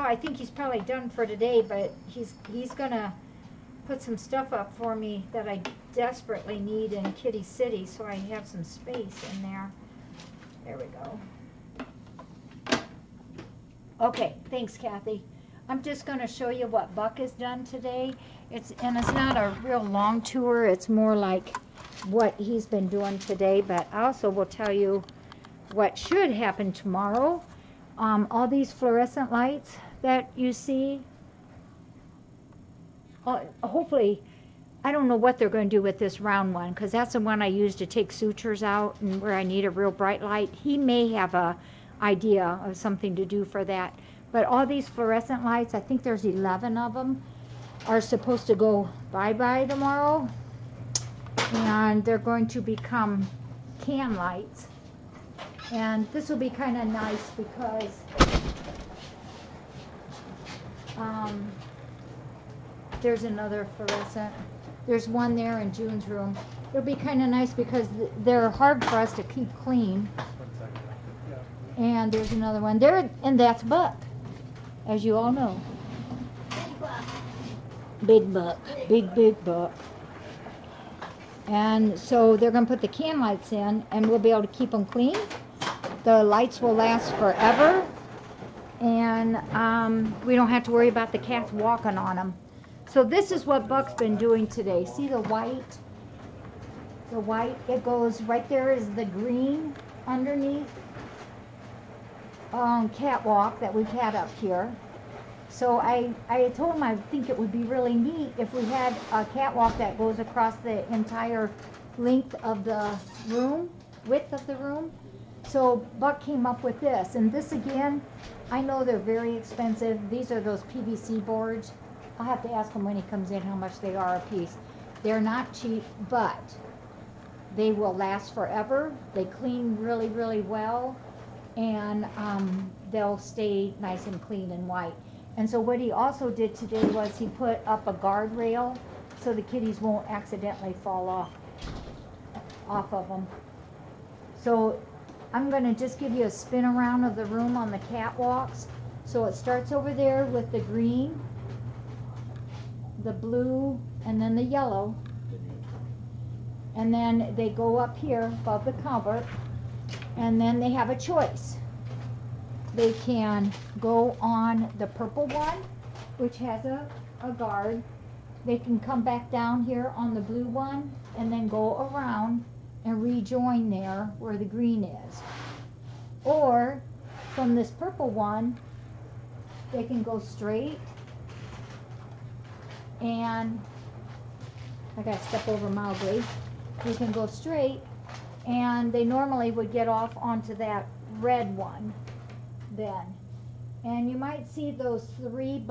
well, I think he's probably done for today, but he's gonna put some stuff up for me that I desperately need in Kitty City, so I have some space in there. There we go. Okay, thanks, Kathy. I'm just gonna show you what Buck has done today. It's not a real long tour. It's more like what he's been doing today, but I also will tell you what should happen tomorrow. All these fluorescent lights that you see, hopefully, I don't know what they're going to do with this round one, because that's the one I use to take sutures out and where I need a real bright light. He may have a idea of something to do for that. But all these fluorescent lights, I think there's 11 of them, are supposed to go bye-bye tomorrow. And they're going to become can lights. And this will be kind of nice because there's another fluorescent. There's one there in June's room. It'll be kind of nice because they're hard for us to keep clean. And there's another one there, and that's Buck, as you all know. Big Buck. Big Buck. And so they're going to put the can lights in, and we'll be able to keep them clean. The lights will last forever, and we don't have to worry about the cats walking on them. So this is what Buck's been doing today. See the white? The white, it goes right there is the green underneath catwalk that we've had up here. So I told him I think it would be really neat if we had a catwalk that goes across the entire length of the room, width of the room. So Buck came up with this, and this again, I know they're very expensive. These are those PVC boards. I'll have to ask him when he comes in how much they are a piece. They're not cheap, but they will last forever. They clean really, really well, and they'll stay nice and clean and white. And so what he also did today was he put up a guardrail so the kitties won't accidentally fall off of them. So I'm going to just give you a spin around of the room on the catwalks. So it starts over there with the green, the blue, and then the yellow. And then they go up here above the cover, and then they have a choice. They can go on the purple one, which has a guard. They can come back down here on the blue one and then go around and rejoin there where the green is. Or from this purple one, they can go straight, and I gotta step over Mowgli. You can go straight, and they normally would get off onto that red one then. And you might see those three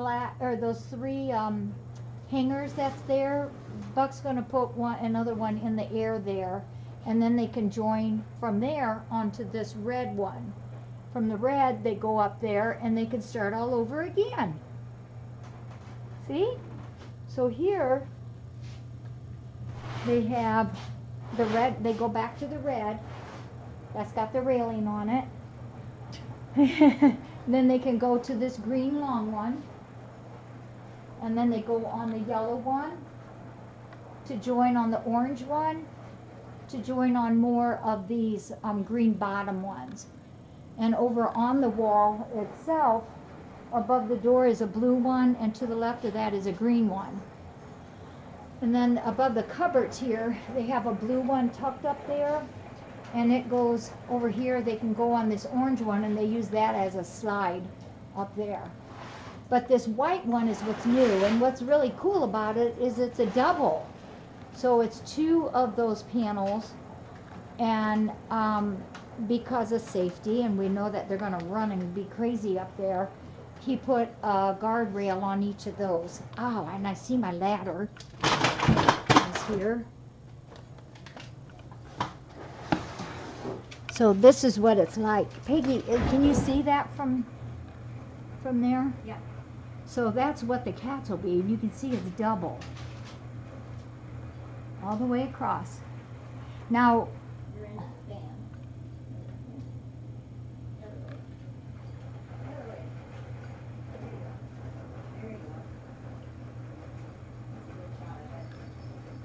hangers that's there. Buck's gonna put another one in the air there, and then they can join from there onto this red one. From the red, they go up there and they can start all over again. See? So here they have the red, they go back to the red. That's got the railing on it. Then they can go to this green long one, and then they go on the yellow one to join on the orange one, to join on more of these green bottom ones. And over on the wall itself, above the door is a blue one, and to the left of that is a green one. And then above the cupboards here, they have a blue one tucked up there, and it goes over here. They can go on this orange one, and they use that as a slide up there. But this white one is what's new, and what's really cool about it is it's a double. So it's two of those panels, and because of safety, and we know that they're going to run and be crazy up there, he put a guardrail on each of those. Oh, and I see my ladder is here. So this is what it's like. Peggy, can you see that from there? Yeah. So that's what the cats will be. You can see it's double. All the way across. Now, You're in the fan. Other way.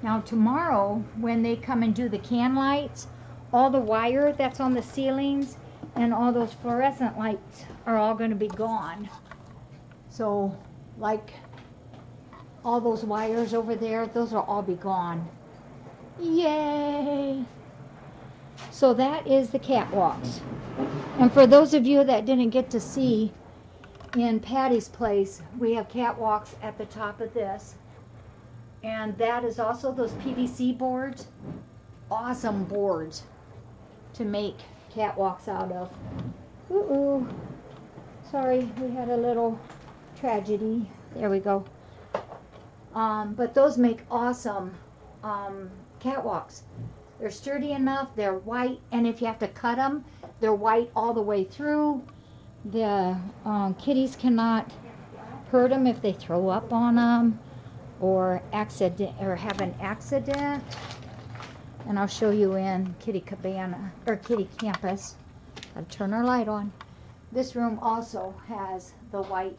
Now tomorrow, when they come and do the can lights, all the wire that's on the ceilings and all those fluorescent lights are all going to be gone. So, like, all those wires over there, those will all be gone. Yay! So that is the catwalks. And for those of you that didn't get to see, in Patty's place, we have catwalks at the top of this. And that is also those PVC boards. Awesome boards to make catwalks out of. Ooh, sorry, we had a little tragedy. There we go. But those make awesome catwalks. They're sturdy enough, they're white, and if you have to cut them, they're white all the way through. The kitties cannot hurt them if they throw up on them or have an accident. And I'll show you in Kitty Cabana or Kitty Campus. I'll turn our light on. This room also has the white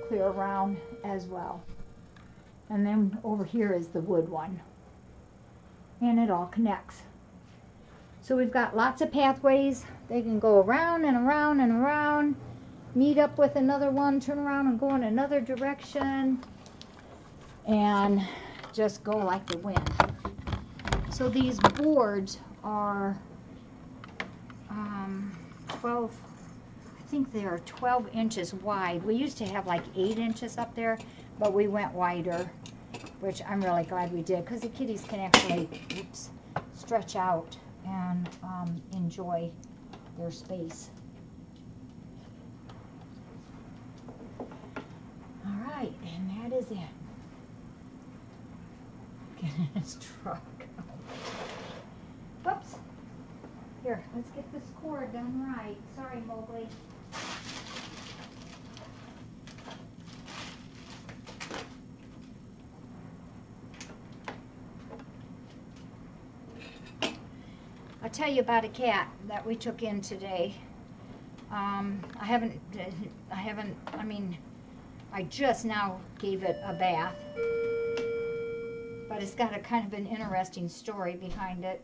clear round as well. And then over here is the wood one. And it all connects. So we've got lots of pathways. They can go around and around and around, meet up with another one, turn around and go in another direction, and just go like the wind. So these boards are 12, I think they are 12 inches wide. We used to have like 8 inches up there, but we went wider, which I'm really glad we did, because the kitties can actually stretch out and enjoy their space. All right, and that is it. Get in his truck. Whoops. Here, let's get this cord done right. Sorry, Mowgli. I'll tell you about a cat that we took in today. I just now gave it a bath, but it's got a kind of an interesting story behind it.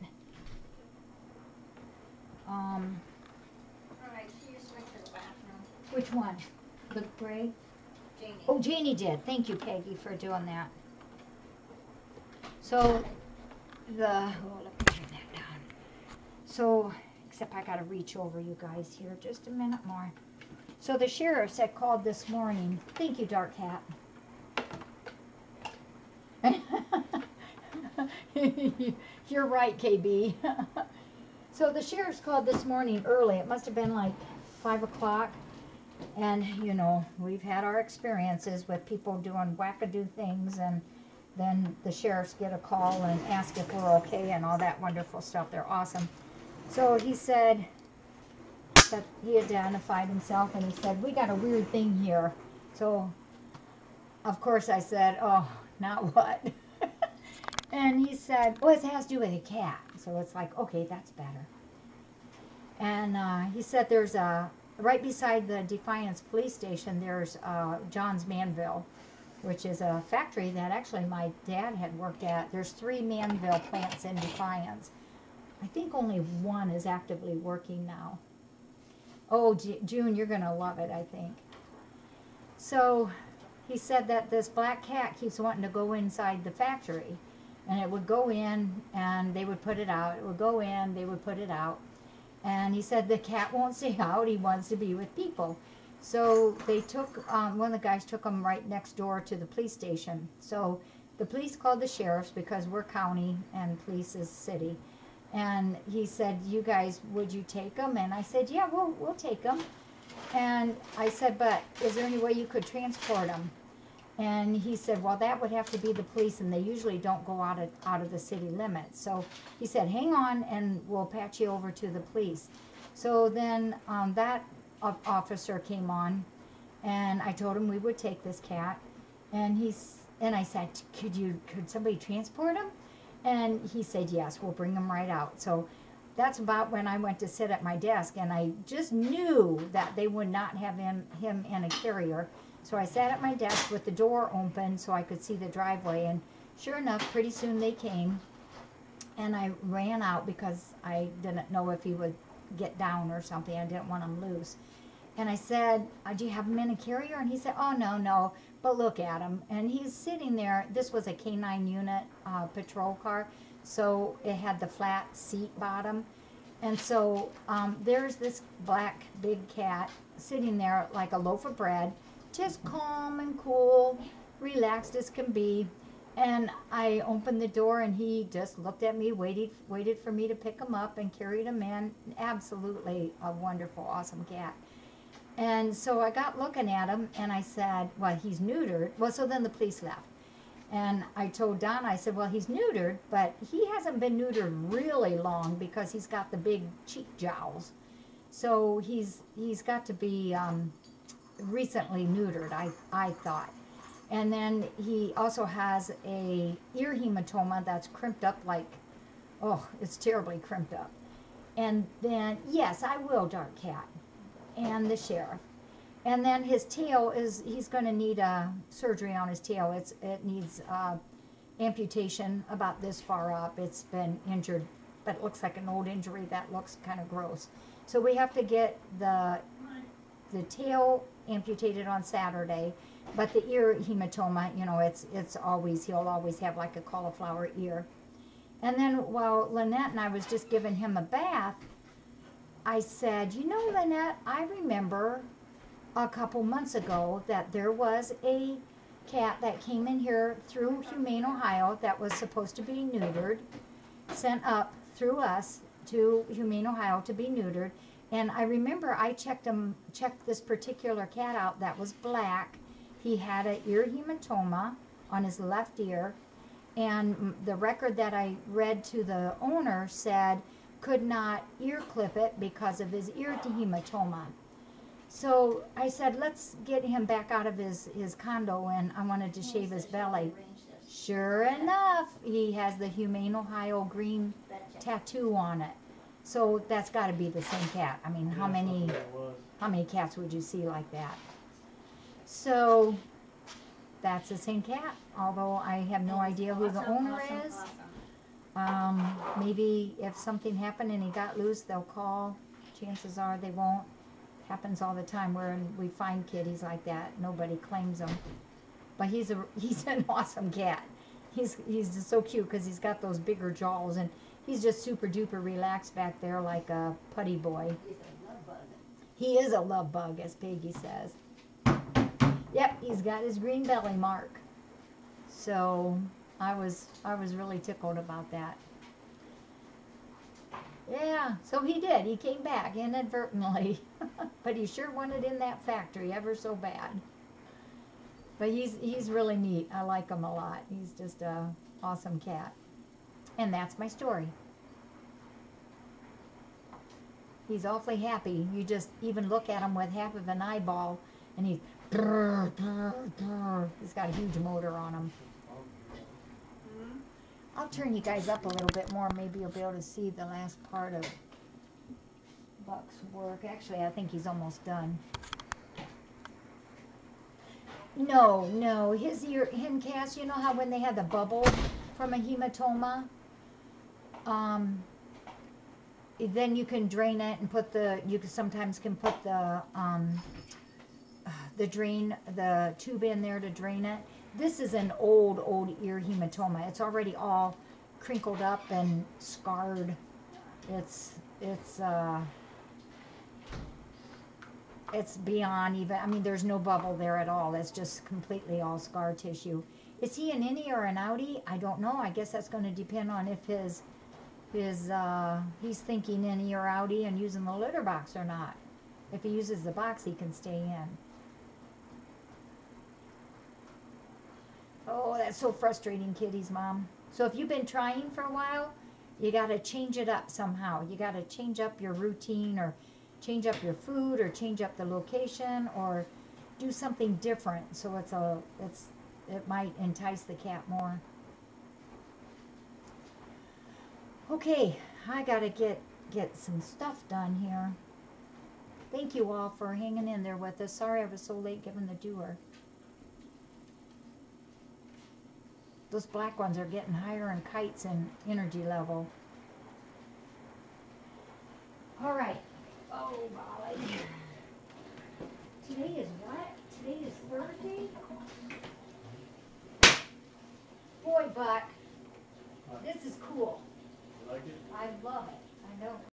Alright, she just went to the bathroom. Which one? The gray? Janie. Oh, Janie did. Thank you, Peggy, for doing that. So, let me turn that down. So, except I gotta reach over you guys here just a minute more. So the sheriffs had called this morning. Thank you, Dark Hat. You're right, KB. So the sheriffs called this morning early. It must have been like 5 o'clock. And, you know, we've had our experiences with people doing wackadoo things, and then the sheriffs get a call and ask if we're okay and all that wonderful stuff. They're awesome. So he said that he identified himself, and he said, we got a weird thing here. So, of course, I said, oh, not what? And he said, well, it has to do with a cat. So it's like, okay, that's better. And he said there's right beside the Defiance police station, there's John's Manville, which is a factory that actually my dad had worked at. There's 3 Manville plants in Defiance. I think only one is actively working now. Oh, June, you're going to love it, I think. So he said that this black cat keeps wanting to go inside the factory. And it would go in, and they would put it out. It would go in, they would put it out. And he said the cat won't stay out. He wants to be with people. So they took, one of the guys took him right next door to the police station. So the police called the sheriffs, because we're county and police is city. And he said, you guys, would you take him? And I said, yeah, we'll take him. And I said, but is there any way you could transport him? And he said, well, that would have to be the police, and they usually don't go out of the city limits. So he said, hang on, and we'll patch you over to the police. So then that officer came on, and I told him we would take this cat. And I said, could somebody transport him? And he said, yes, we'll bring him right out. So that's about when I went to sit at my desk, and I just knew that they would not have him in a carrier. So I sat at my desk with the door open so I could see the driveway, and sure enough, pretty soon they came, and I ran out because I didn't know if he would get down or something. I didn't want him loose. And I said, do you have him in a carrier? And he said, oh, no, no, but look at him. And he's sitting there. This was a K9 unit patrol car, so it had the flat seat bottom. And so there's this black big cat sitting there like a loaf of bread, just calm and cool, relaxed as can be. And I opened the door, and he just looked at me, waited for me to pick him up and carried him in. Absolutely a wonderful, awesome cat. And so I got looking at him, and I said, well, he's neutered. Well, so then the police left. And I told Donna, I said, well, he's neutered, but he hasn't been neutered really long because he's got the big cheek jowls. So he's got to be recently neutered, I thought. And then he also has a ear hematoma that's crimped up like, oh, it's terribly crimped up. And then, yes, I will, Dark Cat, and the sheriff. And then his tail he's going to need a surgery on his tail. It needs amputation about this far up. It's been injured, but it looks like an old injury that looks kind of gross. So we have to get the tail amputated on Saturday, but the ear hematoma, you know, he'll always have like a cauliflower ear. And then while Lynette and I was just giving him a bath, I said, you know, Lynette, I remember a couple months ago that there was a cat that came in here through Humane Ohio that was supposed to be neutered, sent up through us to Humane Ohio to be neutered. And I remember I checked this particular cat out that was black. He had an ear hematoma on his left ear, and the record that I read to the owner said could not ear clip it because of his ear hematoma. So I said, let's get him back out of his condo, and I wanted to shave his belly. Sure enough, he has the Humane Ohio green tattoo on it. So that's got to be the same cat. I mean, how many cats would you see like that? So that's the same cat, although I have no idea who the owner is. Maybe if something happened and he got loose, they'll call. Chances are they won't. Happens all the time where we find kitties like that. Nobody claims them. But he's an awesome cat. He's just so cute because he's got those bigger jaws, and he's just super duper relaxed back there like a putty boy. He is a love bug, as Peggy says. Yep, he's got his green belly mark. So I was really tickled about that. Yeah, so he did. He came back inadvertently. But he sure wanted in that factory ever so bad. But he's really neat. I like him a lot. He's just a awesome cat. And that's my story. He's awfully happy. You just even look at him with half of an eyeball, and he's got a huge motor on him. I'll turn you guys up a little bit more. Maybe you'll be able to see the last part of Buck's work. Actually, I think he's almost done. No, his ear, him, Cass, you know how when they had the bubble from a hematoma, then you can drain it and put sometimes can put the tube in there to drain it. This is an old ear hematoma. It's already all crinkled up and scarred. It's beyond even, I mean, there's no bubble there at all. It's just completely all scar tissue. Is he an innie or an outie? I don't know. I guess that's going to depend on if he's thinking innie or outie and using the litter box or not. If he uses the box, he can stay in. Oh, that's so frustrating, kitties, Mom. So if you've been trying for a while, you got to change it up somehow. You got to change up your routine, or change up your food, or change up the location, or do something different so it might entice the cat more. Okay, I got to get some stuff done here. Thank you all for hanging in there with us. Sorry I was so late giving the doer. Those black ones are getting higher in kites and energy level. All right. Oh, golly. Today is what? Today is Thursday? Boy, Buck, this is cool. You like it? I love it. I know.